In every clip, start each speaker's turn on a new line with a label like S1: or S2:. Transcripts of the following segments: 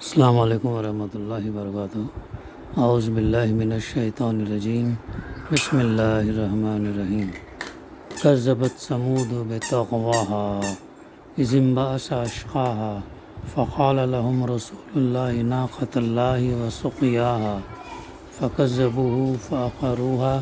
S1: السلام علیکم ورحمۃ اللہ وبرکاتہ۔ اعوذ باللہ من الشیطان الرجیم، بسم اللہ الرحمن الرحیم۔ کذبت ثمود بطغواها اذ انبعث اشقاها فقال لهم رسول اللہ ناقۃ اللہ وسقیاها فکذبوه فعقروها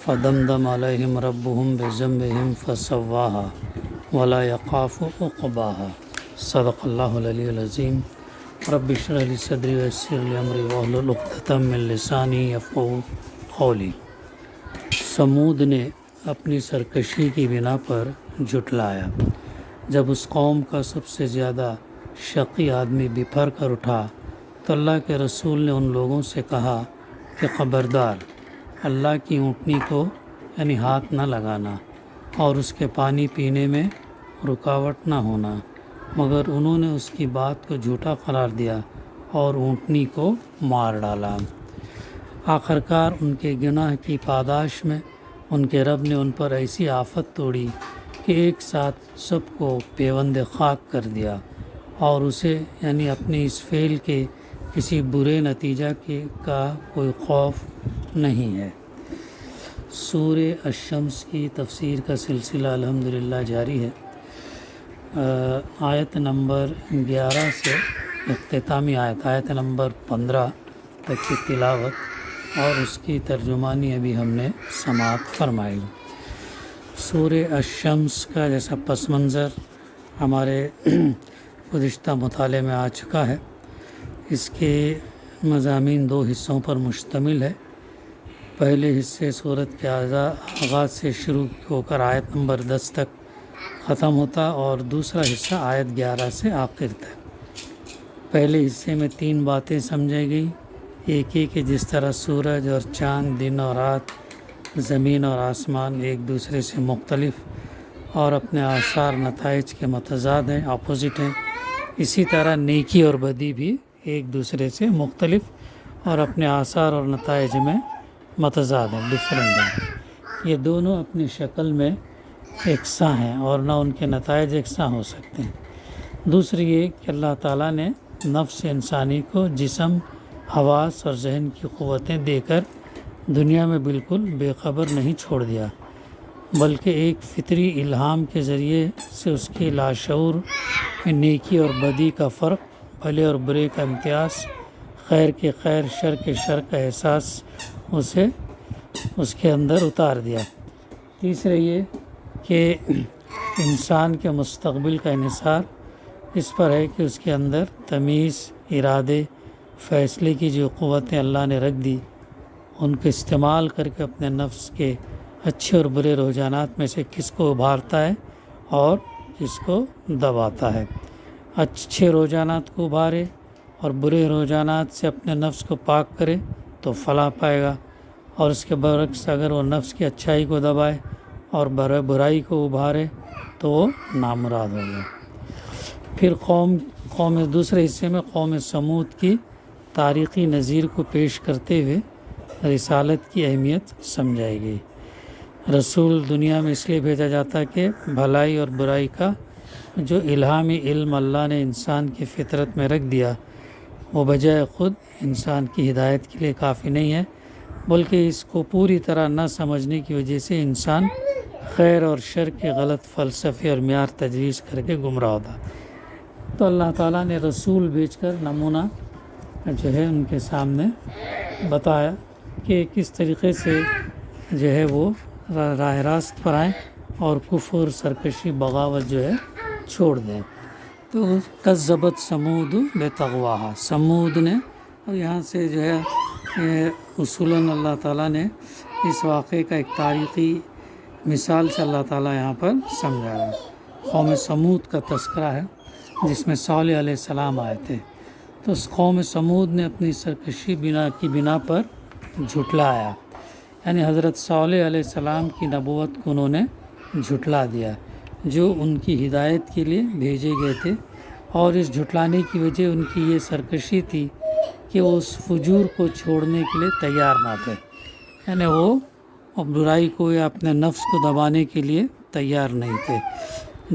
S1: فدمدم علیہم ربهم بذنبهم فسواها ولا یخاف عقباها۔ صدق اللہ العلی العظیم۔ رب اشرح لی صدری ویسر لی امری واحلل عقدۃ من لسانی یفقہوا قولی۔ ثمود نے اپنی سرکشی کی بنا پر جھٹلایا۔ جب اس قوم کا سب سے زیادہ شقی آدمی بپھر کر اٹھا تو اللہ کے رسول نے ان لوگوں سے کہا کہ خبردار، اللہ کی اونٹنی کو یعنی ہاتھ نہ لگانا اور اس کے پانی پینے میں رکاوٹ نہ ہونا، مگر انہوں نے اس کی بات کو جھوٹا قرار دیا اور اونٹنی کو مار ڈالا۔ آخرکار ان کے گناہ کی پاداش میں ان کے رب نے ان پر ایسی آفت توڑی کہ ایک ساتھ سب کو پیوند خاک کر دیا، اور اسے یعنی اپنے اس فعل کے کسی برے نتیجہ کا کوئی خوف نہیں ہے۔ سورہ الشمس کی تفسیر کا سلسلہ الحمدللہ جاری ہے۔ آیت نمبر 11 سے اختتامی آیت نمبر 15 تک کی تلاوت اور اس کی ترجمانی ابھی ہم نے سماعت فرمائی۔ سورہ الشمس کا جیسا پس منظر ہمارے گزشتہ مطالعے میں آ چکا ہے، اس کے مضامین 2 حصوں پر مشتمل ہے۔ پہلے حصے سورت کے آغاز سے شروع ہو کر آیت نمبر 10 تک ختم ہوتا اور دوسرا حصہ آیت 11 سے آخر تک۔ پہلے حصے میں 3 باتیں سمجھائی گئی۔ ایک یہ کہ جس طرح سورج اور چاند، دن اور رات، زمین اور آسمان ایک دوسرے سے مختلف اور اپنے آثار نتائج کے متضاد ہیں، اپوزٹ ہیں، اسی طرح نیکی اور بدی بھی ایک دوسرے سے مختلف اور اپنے آثار اور نتائج میں متضاد ہیں، ڈفرینٹ ہیں۔ یہ دونوں اپنی شکل میں یکساں ہیں اور نہ ان کے نتائج یکساں ہو سکتے ہیں۔ دوسری یہ کہ اللہ تعالیٰ نے نفس انسانی کو جسم، حواس اور ذہن کی قوتیں دے کر دنیا میں بالکل بے خبر نہیں چھوڑ دیا، بلکہ ایک فطری الہام کے ذریعے سے اس کے لاشعور میں نیکی اور بدی کا فرق، بھلے اور برے کا امتیاز، خیر کے خیر، شر کے شر کا احساس اس کے اندر اتار دیا۔ تیسرے یہ کہ انسان کے مستقبل کا انحصار اس پر ہے کہ اس کے اندر تمیز، ارادے، فیصلے کی جو قوتیں اللہ نے رکھ دی، ان کو استعمال کر کے اپنے نفس کے اچھے اور برے رجحانات میں سے کس کو ابھارتا ہے اور کس کو دباتا ہے۔ اچھے رجحانات کو ابھارے اور برے رجحانات سے اپنے نفس کو پاک کرے تو فلاح پائے گا، اور اس کے برعکس اگر وہ نفس کی اچھائی کو دبائے اور برائی کو ابھارے تو وہ نامراد ہو گیا۔ پھر قوم دوسرے حصے میں قوم ثمود کی تاریخی نظیر کو پیش کرتے ہوئے رسالت کی اہمیت سمجھائی گئی۔ رسول دنیا میں اس لیے بھیجا جاتا ہے کہ بھلائی اور برائی کا جو الہامی علم اللہ نے انسان کی فطرت میں رکھ دیا، وہ بجائے خود انسان کی ہدایت کے لیے کافی نہیں ہے، بلکہ اس کو پوری طرح نہ سمجھنے کی وجہ سے انسان خیر اور شر کے غلط فلسفے اور معیار تجویز کر کے گمراہ ہوتا۔ تو اللہ تعالیٰ نے رسول بھیج کر نمونہ جو ہے ان کے سامنے بتایا کہ کس طریقے سے جو ہے وہ راہ راست پر آئیں اور کفر، سرکشی، بغاوت جو ہے چھوڑ دیں۔ تو کذبت ثمود بطغواہا، ثمود نے، اور یہاں سے جو ہے اصولاً اللہ تعالیٰ نے اس واقعے کا ایک تاریخی مثال سے اللہ تعالیٰ یہاں پر سمجھا رہا ہے۔ قوم ثمود کا تذکرہ ہے جس میں صالح علیہ السلام آئے تھے۔ تو اس قوم ثمود نے اپنی سرکشی کی بنا پر جھٹلایا، یعنی حضرت صالح علیہ السلام کی نبوت کو انہوں نے جھٹلا دیا جو ان کی ہدایت کے لیے بھیجے گئے تھے، اور اس جھٹلانے کی وجہ ان کی یہ سرکشی تھی کہ وہ اس فجور کو چھوڑنے کے لیے تیار نہ تھے، یعنی وہ برائی کو یا اپنے نفس کو دبانے کے لیے تیار نہیں تھے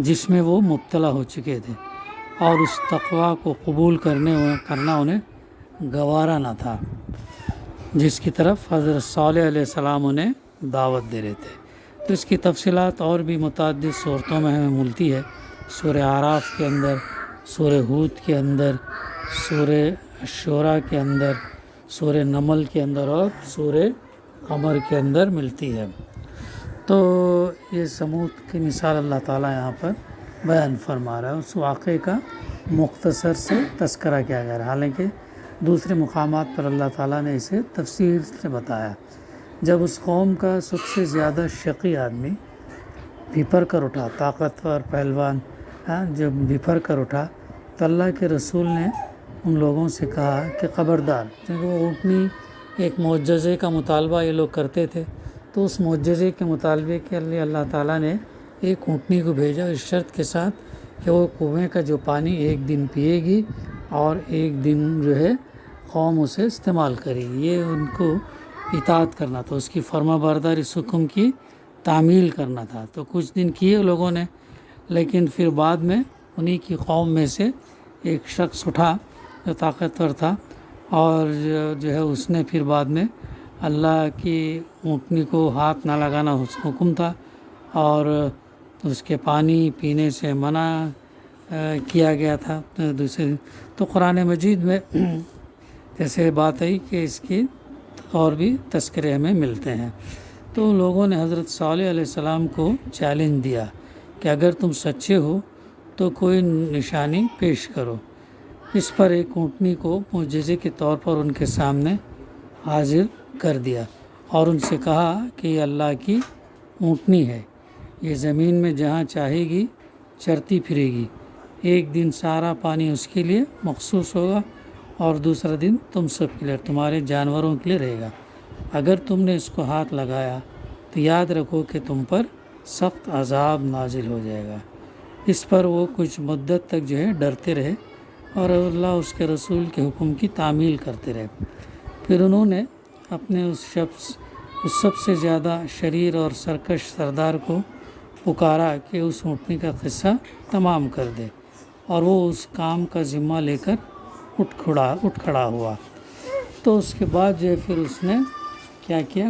S1: جس میں وہ مبتلا ہو چکے تھے، اور اس تقوی کو قبول کرنا انہیں گوارا نہ تھا، جس کی طرف حضرت صالح علیہ السلام انہیں دعوت دے رہے تھے۔ تو اس کی تفصیلات اور بھی متعدد صورتوں میں ہمیں ملتی ہے، سورہ اعراف کے اندر، سورہ ہود کے اندر، سورہ شعراء کے اندر، سورہ نمل کے اندر اور سورہ قمر کے اندر ملتی ہے۔ تو یہ سمود کی مثال اللہ تعالیٰ یہاں پر بیان فرما رہا ہے، اس واقعے کا مختصر سے تذکرہ کیا گیا ہے، حالانکہ دوسرے مقامات پر اللہ تعالیٰ نے اسے تفصیل سے بتایا۔ جب اس قوم کا سب سے زیادہ شقی آدمی بھپر کر اٹھا، طاقتور پہلوان جب بھپر کر اٹھا، تو اللہ کے رسول نے ان لوگوں سے کہا کہ خبردار، کیونکہ وہ اونٹنی ایک معجزے کا مطالبہ یہ لوگ کرتے تھے، تو اس معجزے کے مطالبے کے لیے اللہ تعالیٰ نے ایک اونٹنی کو بھیجا اس شرط کے ساتھ کہ وہ کنویں کا جو پانی ایک دن پیے گی اور ایک دن جو ہے قوم اسے استعمال کرے گی۔ یہ ان کو اطاعت کرنا تھا، اس کی فرما برداری، اس حکم کی تعمیل کرنا تھا۔ تو کچھ دن کیے لوگوں نے، لیکن پھر بعد میں انہی کی قوم میں سے ایک شخص اٹھا جو طاقتور تھا، اور جو ہے اس نے پھر بعد میں اللہ کی اونٹنی کو ہاتھ نہ لگانا اس حکم تھا، اور اس کے پانی پینے سے منع کیا گیا تھا۔ تو قرآن مجید میں جیسے بات آئی کہ اس کی اور بھی تذکرے ہمیں ملتے ہیں۔ تو لوگوں نے حضرت صالح علیہ السلام کو چیلنج دیا کہ اگر تم سچے ہو تو کوئی نشانی پیش کرو۔ اس پر ایک اونٹنی کو معجزے کے طور پر ان کے سامنے حاضر کر دیا اور ان سے کہا کہ یہ اللہ کی اونٹنی ہے، یہ زمین میں جہاں چاہے گی چرتی پھرے گی، ایک دن سارا پانی اس کے لیے مخصوص ہوگا اور دوسرا دن تم سب کے لیے، تمہارے جانوروں کے لیے رہے گا۔ اگر تم نے اس کو ہاتھ لگایا تو یاد رکھو کہ تم پر سخت عذاب نازل ہو جائے گا۔ اس پر وہ کچھ مدت تک جو ہے ڈرتے رہے اور اللہ اس کے رسول کے حکم کی تعمیل کرتے رہے۔ پھر انہوں نے اپنے اس سب سے زیادہ شریر اور سرکش سردار کو پکارا کہ اس اونٹنی کا قصہ تمام کر دے، اور وہ اس کام کا ذمہ لے کر اٹھ کھڑا ہوا۔ تو اس کے بعد جو ہے پھر اس نے کیا کیا،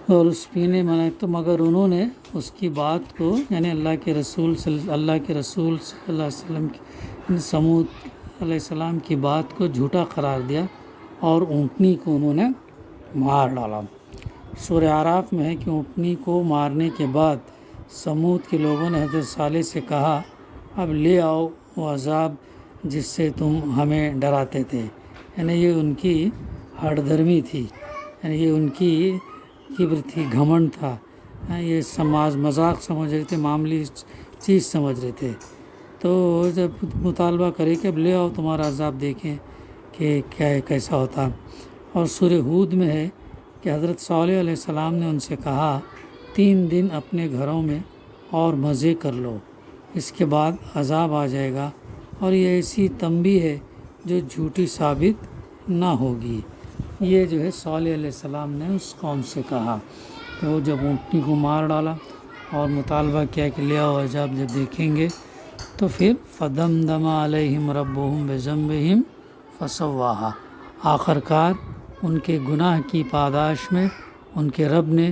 S1: اور اس پینے منع تو مگر انہوں نے اس کی بات کو، یعنی اللہ کے رسول صلی اللہ علیہ وسلم کی، سمود علیہ السلام کی بات کو جھوٹا قرار دیا اور اونٹنی کو انہوں نے مار ڈالا۔ سورہ اعراف میں ہے کہ اونٹنی کو مارنے کے بعد سمود کے لوگوں نے حضرت صالح سے کہا اب لے آؤ وہ عذاب جس سے تم ہمیں ڈراتے تھے۔ یعنی یہ ان کی ہٹ دھرمی تھی، یعنی یہ ان کی کبر تھی، گھمنڈ تھا، یہ مذاق سمجھ رہے تھے، معمولی چیز سمجھ رہے تھے۔ تو جب مطالبہ کرے کہ اب لے آؤ تمہارا عذاب دیکھیں کہ کیسا ہوتا۔ اور سورہ ہود میں ہے کہ حضرت صالح علیہ السلام نے ان سے کہا 3 دن اپنے گھروں میں اور مزے کر لو، اس کے بعد عذاب آ جائے گا، اور یہ ایسی تنبیہ ہے جو جھوٹی ثابت نہ ہوگی۔ یہ جو ہے صالح علیہ السلام نے اس قوم سے کہا کہ وہ جب اونٹنی کو مار ڈالا اور مطالبہ کیا کہ لے آؤ عذاب جب دیکھیں گے، تو پھر فَدَمْدَمَ عَلَيْهِمْ رَبُّهُمْ بِذَنبِهِمْ فَسَوَّاهَا، آخر کار ان کے گناہ کی پاداش میں ان کے رب نے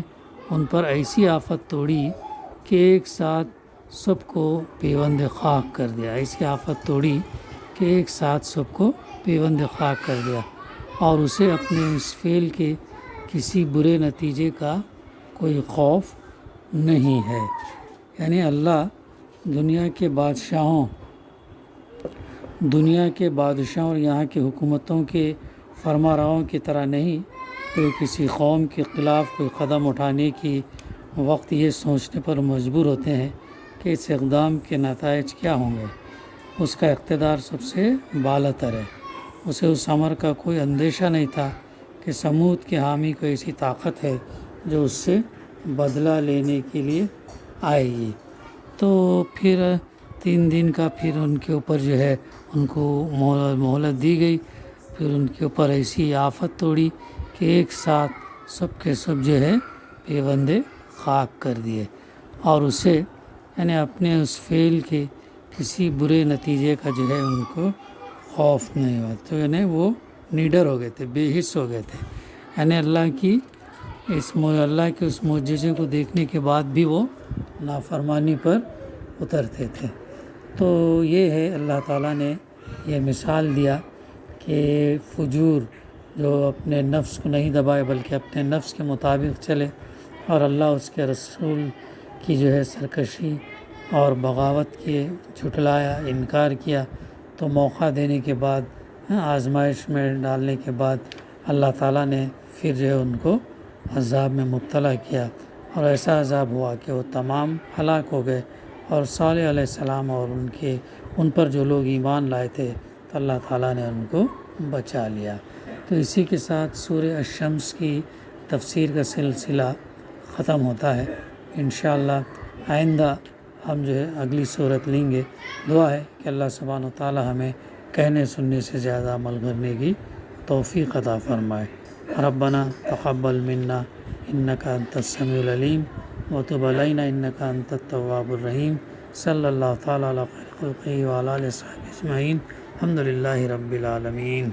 S1: ان پر ایسی آفت توڑی کہ ایک ساتھ سب کو پیوند خاک کر دیا، ایسی آفت توڑی کہ ایک ساتھ سب کو پیوند خاک کر دیا، اور اسے اپنے اس فعل کے کسی برے نتیجے کا کوئی خوف نہیں ہے۔ یعنی اللہ دنیا کے بادشاہوں اور یہاں کے حکومتوں کے فرما رواؤں کی طرح نہیں کہ کسی قوم کے خلاف کوئی قدم اٹھانے کی وقت یہ سوچنے پر مجبور ہوتے ہیں کہ اس اقدام کے نتائج کیا ہوں گے۔ اس کا اقتدار سب سے بالاتر ہے، اسے اس امر کا کوئی اندیشہ نہیں تھا کہ سمود کے حامی کو ایسی طاقت ہے جو اس سے بدلہ لینے کے لیے آئے گی۔ تو پھر 3 دن کا پھر ان کے اوپر جو ہے ان کو مہلت دی گئی، پھر ان کے اوپر ایسی آفت توڑی کہ ایک ساتھ سب کے سب جو ہے پیوندے خاک کر دیے، اور اسے یعنی اپنے اس فعل کے کسی برے نتیجے کا جو ہے ان کو خوف نہیں ہوا، تو یعنی وہ نیڈر ہو گئے تھے، بے حس ہو گئے تھے، یعنی اللہ کے اس معجزے کو دیکھنے کے بعد بھی وہ نافرمانی پر اترتے تھے۔ تو یہ ہے اللہ تعالیٰ نے یہ مثال دیا کہ فجور جو اپنے نفس کو نہیں دبائے بلکہ اپنے نفس کے مطابق چلے، اور اللہ اس کے رسول کی جو ہے سرکشی اور بغاوت کی جھٹلایا، انکار کیا، تو موقع دینے کے بعد، آزمائش میں ڈالنے کے بعد اللہ تعالیٰ نے پھر جو ہے ان کو عذاب میں مبتلا کیا، اور ایسا عذاب ہوا کہ وہ تمام ہلاک ہو گئے۔ اور صالح علیہ السلام اور ان پر جو لوگ ایمان لائے تھے تو اللہ تعالیٰ نے ان کو بچا لیا۔ تو اسی کے ساتھ سورہ الشمس کی تفسیر کا سلسلہ ختم ہوتا ہے۔ انشاءاللہ آئندہ ہم جو ہے اگلی صورت لیں گے۔ دعا ہے کہ اللہ سبحانہ و تعالیٰ ہمیں کہنے سننے سے زیادہ عمل کرنے کی توفیق عطا فرمائے۔ ربنا تقبل منا انک انت السمیع العلیم وتب علینا انک انت التواب الرحیم۔ صلی اللہ تعالیٰ علی خیر خلقہ وعلی آلہ وصحبہ اجمعین۔ الحمد للہ رب العالمین۔